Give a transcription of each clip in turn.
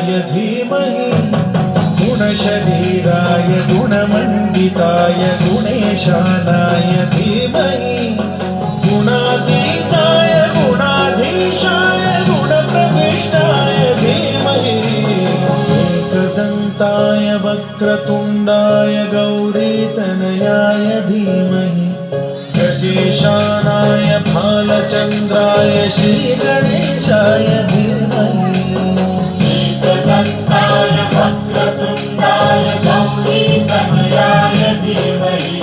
धीमहि गुणशरीराय गुणमण्डिताय गुणेशानाय धीमहि गुणातीताय गुणाधीशाय गुणप्रविष्टाय धीमहि एकदन्ताय वक्रतुण्डाय गौरीतनयाय धीमहि गजेशानाय भालचन्द्राय श्रीगणेशाय धीमहि एकदन्ताय वक्रतुण्डाय गौरीतनयाय धीमहि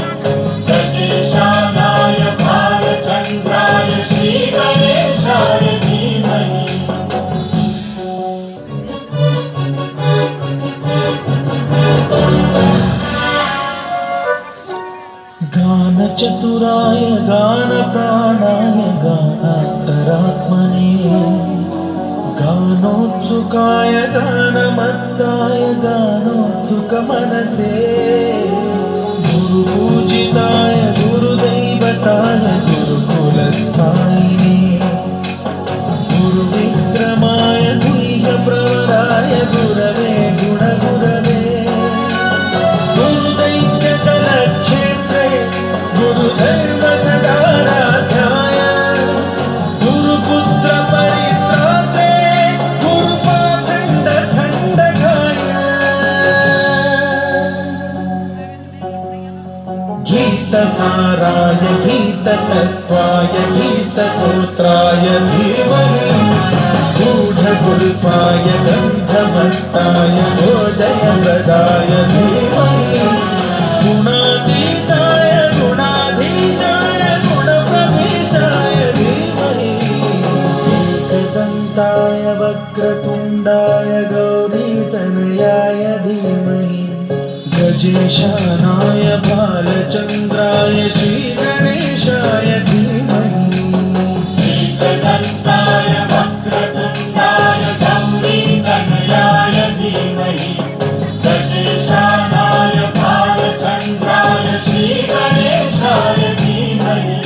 गजेशानाय भालचन्द्राय श्रीगणेशाय धीमहि गानचतुराय गानप्राणाय गानान्तरात्मने गानोत्सुकाय गानमत्ताय गानोत्सुकमनसे गुरुपूजिताय गुरुदैवताय गुरुकुलस्थायिने गुरुविक्रमाय गुह्यप्रवराय गुरवे गुणगुरवे गुरुदैत्यकलक्षेत्रे गुरुधर्मसदाराध्याय गुरुपुत्रपरित्रात्रे गुरुपाखण्डखण्डकाय गीतसाराय गीततत्त्वाय गीतगोत्राय धीमहि गूढगुल्फाय गन्धमत्ताय भोजयप्रदाय धीमहि गुणातीताय गुणाधीशाय गुणप्रविष्टाय धीमहि एकदन्ताय वक्रतुण्डाय गौरीतनयाय धीमहि गजेशानाय भालचन्द्राय श्रीगणेशाय धीमहि एकदन्ताय वक्रतुण्डाय गौरीतनयाय धीमहि गजेशानाय भालचन्द्राय श्रीगणेशाय धीमहि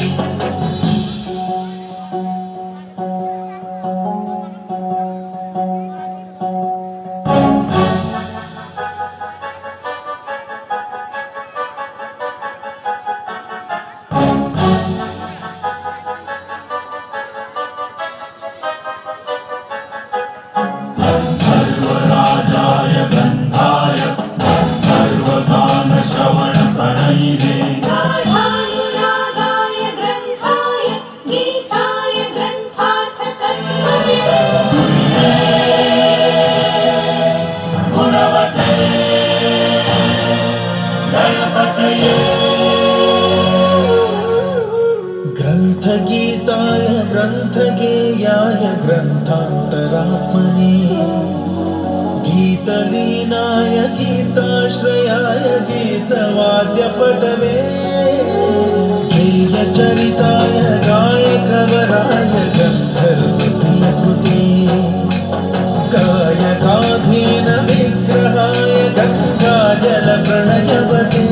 सर्वराजाय गन्धाय सर्वगानश्रवणप्रणयिने गाढानुरागाय ग्रन्थाय गीताय ग्रन्थार्थतत्त्वविदे गुणवते गणपतये ग्रन्थगीताय ग्रन्थगेयाय ग्रन्थान्तरात्मने गीतलीनाय गीताश्रयाय गीतवाद्यपटवे गेयचरिताय गायकवराय गन्धर्वप्रियकृते गायकाधीन विग्रहाय गङ्गाजलप्रणयवते